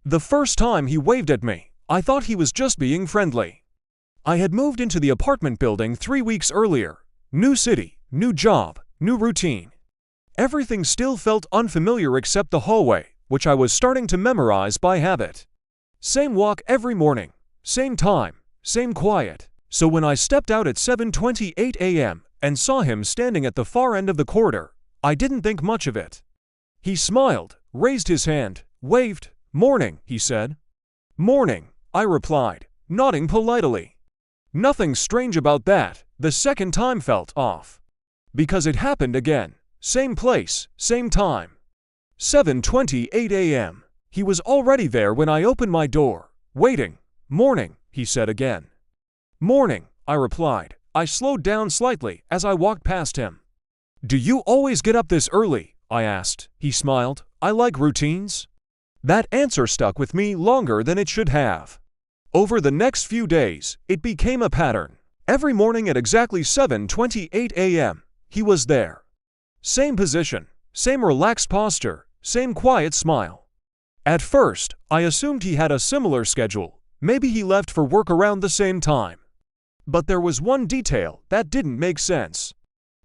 The first time he waved at me, I thought he was just being friendly. I had moved into the apartment building 3 weeks earlier. New city, new job, new routine. Everything still felt unfamiliar except the hallway, which I was starting to memorize by habit. Same walk every morning, same time, same quiet. So when I stepped out at 7:28 a.m. and saw him standing at the far end of the corridor, I didn't think much of it. He smiled, raised his hand, waved. "Morning," he said. "Morning," I replied, nodding politely. Nothing strange about that. The second time felt off. Because it happened again. Same place, same time. 7:28 a.m. He was already there when I opened my door, waiting. "Morning," he said again. "Morning," I replied. I slowed down slightly as I walked past him. "Do you always get up this early?" I asked. He smiled. "I like routines." That answer stuck with me longer than it should have. Over the next few days, it became a pattern. Every morning at exactly 7:28 a.m., he was there. Same position, same relaxed posture, same quiet smile. At first, I assumed he had a similar schedule. Maybe he left for work around the same time. But there was one detail that didn't make sense.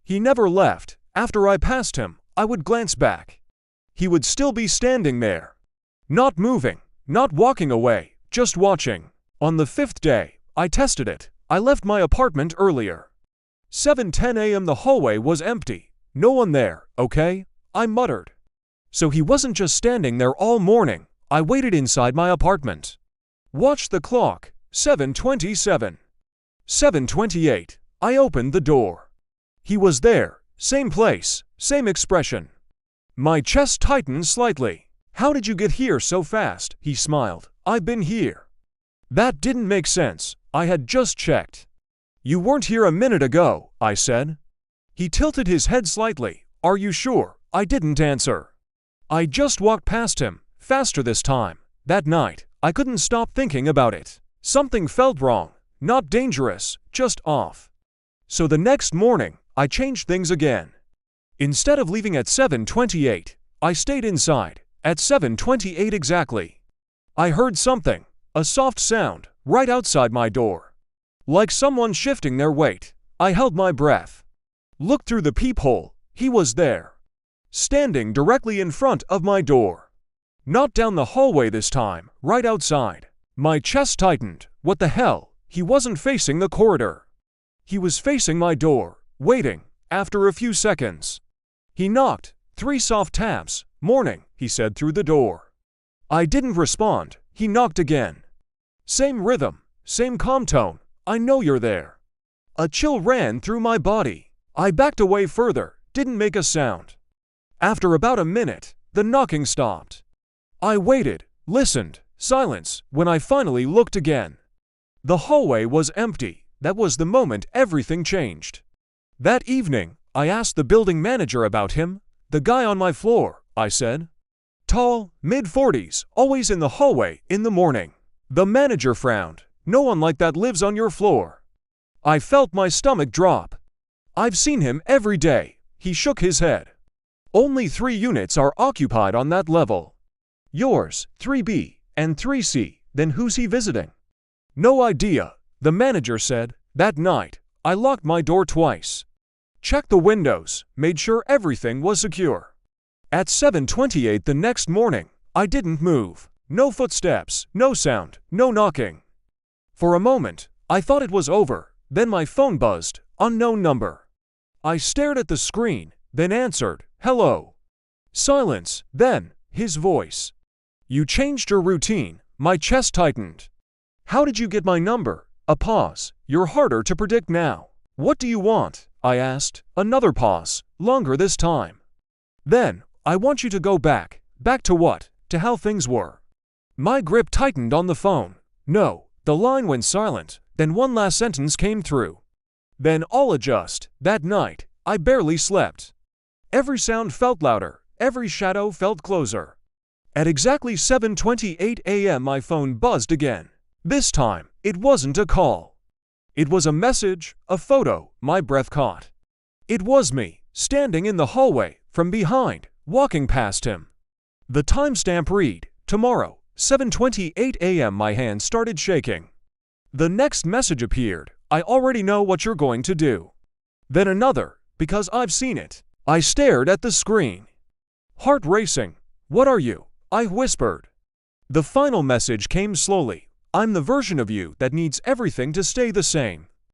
He never left. After I passed him, I would glance back. He would still be standing there. Not moving, not walking away, just watching. On the 5th day, I tested it. I left my apartment earlier. 7:10 a.m. The hallway was empty. No one there, okay? I muttered. So he wasn't just standing there all morning. I waited inside my apartment. Watched the clock. 7:27. 7:28. I opened the door. He was there. Same place, same expression. My chest tightened slightly. "How did you get here so fast?" he smiled. "I've been here." That didn't make sense. I had just checked. "You weren't here a minute ago," I said. He tilted his head slightly. "Are you sure?" I didn't answer. I just walked past him, faster this time. That night, I couldn't stop thinking about it. Something felt wrong. Not dangerous, just off. So the next morning, I changed things again. Instead of leaving at 7:28, I stayed inside, at 7:28 exactly. I heard something, a soft sound, right outside my door. Like someone shifting their weight. I held my breath. Looked through the peephole. He was there. Standing directly in front of my door. Not down the hallway this time, right outside. My chest tightened. What the hell? He wasn't facing the corridor. He was facing my door, waiting. After a few seconds, he knocked. 3 soft taps. "Morning," he said through the door. I didn't respond. He knocked again. Same rhythm, same calm tone. "I know you're there." A chill ran through my body. I backed away further, didn't make a sound. After about a minute, the knocking stopped. I waited, listened, silence, when I finally looked again. The hallway was empty. That was the moment everything changed. That evening, I asked the building manager about him. "The guy on my floor," I said. "Tall, mid-40s, always in the hallway in the morning." The manager frowned. "No one like that lives on your floor." I felt my stomach drop. "I've seen him every day." He shook his head. "Only 3 units are occupied on that level. Yours, 3B, and 3C. Then who's he visiting?" "No idea," the manager said. That night, I locked my door twice. Checked the windows, made sure everything was secure. At 7:28 the next morning, I didn't move. No footsteps, no sound, no knocking. For a moment, I thought it was over. Then my phone buzzed. Unknown number. I stared at the screen, then answered, "Hello." Silence, then, his voice. "You changed your routine." My chest tightened. "How did you get my number?" A pause. "You're harder to predict now." "What do you want?" I asked. Another pause, longer this time. Then, "I want you to go back." Back to what? To how things were. My grip tightened on the phone. "No." The line went silent, then one last sentence came through. "Then I'll adjust." That night, I barely slept. Every sound felt louder, every shadow felt closer. At exactly 7:28 a.m. my phone buzzed again. This time, it wasn't a call. It was a message, a photo. My breath caught. It was me, standing in the hallway, from behind, walking past him. The timestamp read, tomorrow, 7:28 a.m. My hand started shaking. The next message appeared. I already know what you're going to do. Then another, because I've seen it. I stared at the screen. Heart racing. What are you? I whispered. The final message came slowly. I'm the version of you that needs everything to stay the same.